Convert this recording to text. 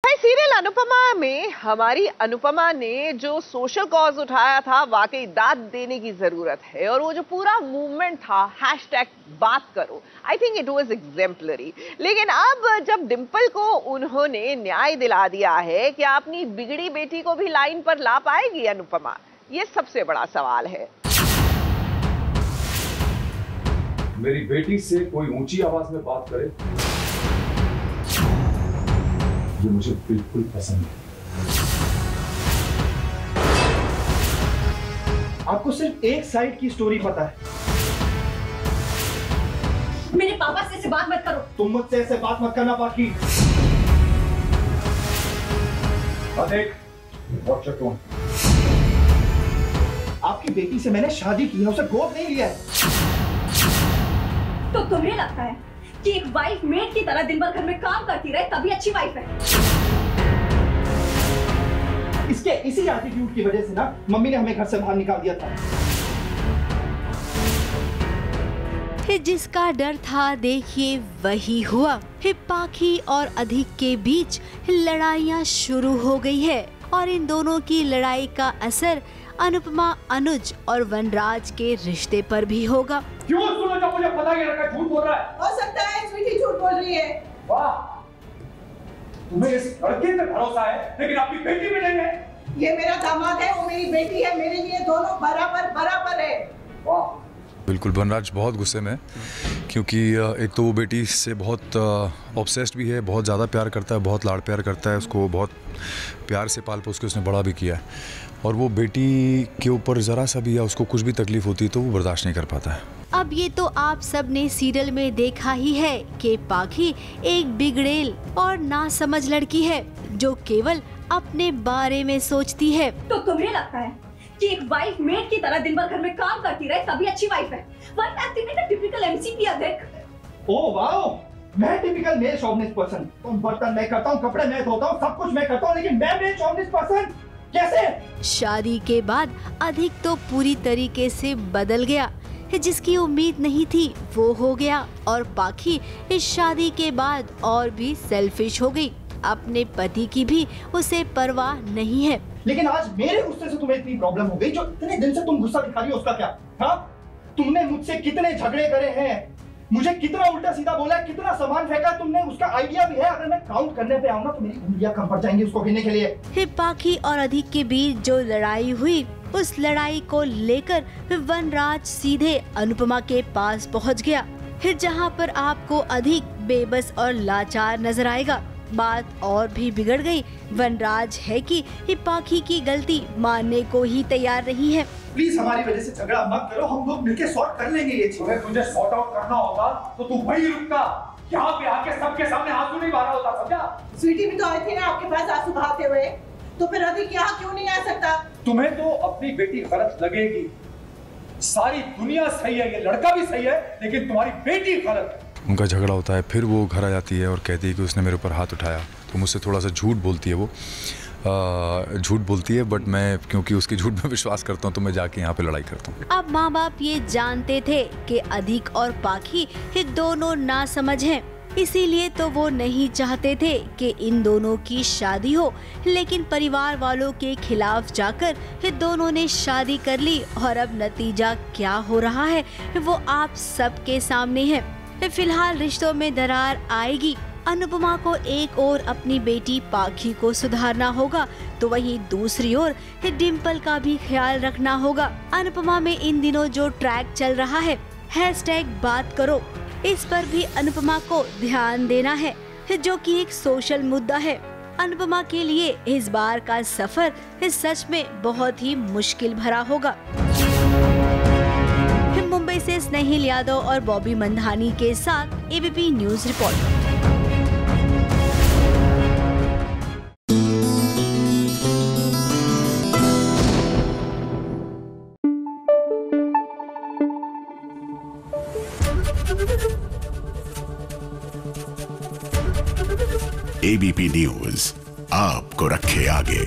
है सीरियल अनुपमा में हमारी अनुपमा ने जो सोशल कॉज उठाया था, वाकई दाद देने की जरूरत है। और वो जो पूरा मूवमेंट था #बात करो, I think it was exemplary. लेकिन अब जब डिंपल को उन्होंने न्याय दिला दिया है, क्या अपनी बिगड़ी बेटी को भी लाइन पर ला पाएगी अनुपमा? ये सबसे बड़ा सवाल है। मेरी बेटी से कोई ऊंची आवाज में बात करे, ये मुझे बिल्कुल पसंद है। आपको सिर्फ एक साइड की स्टोरी पता है। मेरे पापा से ऐसे बात मत करो। तुम मुझसे ऐसे बात मत करना बाकी। देख, वॉच योर टोन। आपकी बेटी से मैंने शादी की है, उसे गोद नहीं लिया है। तो तुम्हें लगता है कि एक वाइफ मेड की तरह दिन भर घर में काम करती रहे तभी अच्छी वाइफ है? इसके इसी एटीट्यूड की वजह से ना मम्मी ने हमें घर से बाहर निकाल दिया था। जिसका डर था देखिए वही हुआ। पाखी और अधिक के बीच लड़ाइयाँ शुरू हो गई है और इन दोनों की लड़ाई का असर अनुपमा, अनुज और वनराज के रिश्ते पर भी होगा। क्यों सुनो, जब मुझे पता ही लड़का झूठ बोल रहा है। हो सकता है स्वीटी झूठ बोल रही है। वाह, तुम्हें इस लड़के पे भरोसा है लेकिन अपनी बेटी पे नहीं है। ये मेरा दामाद है, वो मेरी बेटी है, मेरे लिए दोनों बराबर बराबर है। वाह, बिल्कुल। वनराज बहुत गुस्से में है क्योंकि एक तो वो बेटी से बहुत ऑब्सेस्ड भी है, बहुत ज़्यादा प्यार करता है, बहुत लाड़ प्यार करता है, उसको बहुत प्यार से पाल पोस के उसने बड़ा भी किया है। और वो बेटी के ऊपर ज़रा सा भी या उसको कुछ भी तकलीफ होती है तो वो बर्दाश्त नहीं कर पाता है। अब ये तो आप सब ने सीरियल में देखा ही है कि पाखी एक बिगड़ेल और नासमझ लड़की है जो केवल अपने बारे में सोचती है। तो तुम्हें लगता है कि एक वाइफ मेड की तरह दिन भर घर में काम करती रहे तभी अच्छी वाइफ है? Wife acting in typical MCP देख। ओह वाओ, मैं टिपिकल मेल शॉविनिस्ट पर्सन। तुम बर्तन मैं करता हूँ, कपड़े मैं धोता हूँ, सब कुछ मैं करता हूँ, लेकिन मैं मेल शॉविनिस्ट पर्सन कैसे? शादी के बाद अधिक तो पूरी तरीके से बदल गया। जिसकी उम्मीद नहीं थी वो हो गया और पाखी इस शादी के बाद और भी सेल्फिश हो गई। अपने पति की भी उसे परवाह नहीं है। लेकिन आज मेरे गुस्से से तुम्हें इतनी प्रॉब्लम हो गई, जो इतने दिन से तुम गुस्सा दिखा रही हो उसका क्या? हाँ, तुमने मुझसे कितने झगड़े करे हैं, मुझे कितना उल्टा सीधा बोला है, कितना सामान फेंका तुमने, उसका आइडिया भी है। अगर मैं काउंट करने पे आऊंगा तो मेरी उंगलियां कम पड़ जाएंगी उसको गिनने के लिए। पाखी और अधिक के बीच जो लड़ाई हुई, उस लड़ाई को लेकर वनराज सीधे अनुपमा के पास पहुंच गया, जहां पर आपको अधिक बेबस और लाचार नजर आएगा। बात और भी बिगड़ गई। वनराज है कि पाखी की गलती मानने को ही तैयार नहीं है। प्लीज हमारी वजह से झगड़ा मत करो, हम लोग मिलकर सॉर्ट कर लेंगे ये चीज। तुझे सॉर्ट आउट करना होगा तो तू वहीं रुकता, यहाँ पे आके सबके सामने आंसू नहीं बहा होता, समझा? स्वीटी भी तो आई थी ना आपके पास आंसू बहाते हुए, तो फिर अधिक यहाँ क्यों नहीं आ सकता? तुम्हें तो अपनी बेटी गलत लगेगी, सारी दुनिया सही है, ये लड़का भी सही है, लेकिन तुम्हारी बेटी गलत है। उनका झगड़ा होता है, फिर वो घर आ जाती है और कहती है कि उसने मेरे ऊपर हाथ उठाया। तो मुझसे थोड़ा सा झूठ बोलती है, वो झूठ बोलती है, बट मैं क्योंकि उसकी झूठ में विश्वास करता हूँ तो मैं जाके यहाँ पे लड़ाई करता हूँ। अब माँ बाप ये जानते थे कि अधिक और पाखी ये दोनों नासमझ हैं, इसीलिए तो वो नहीं चाहते थे कि इन दोनों की शादी हो। लेकिन परिवार वालों के खिलाफ जाकर ये दोनों ने शादी कर ली और अब नतीजा क्या हो रहा है वो आप सबके सामने है। फिलहाल रिश्तों में दरार आएगी। अनुपमा को एक ओर अपनी बेटी पाखी को सुधारना होगा, तो वहीं दूसरी ओर डिंपल का भी ख्याल रखना होगा। अनुपमा में इन दिनों जो ट्रैक चल रहा है #बात करो, इस पर भी अनुपमा को ध्यान देना है, जो कि एक सोशल मुद्दा है। अनुपमा के लिए इस बार का सफर सच में बहुत ही मुश्किल भरा होगा। मुंबई से स्नेहिल यादव और बॉबी मंधानी के साथ ABP news report. ABP news आपको रखे आगे।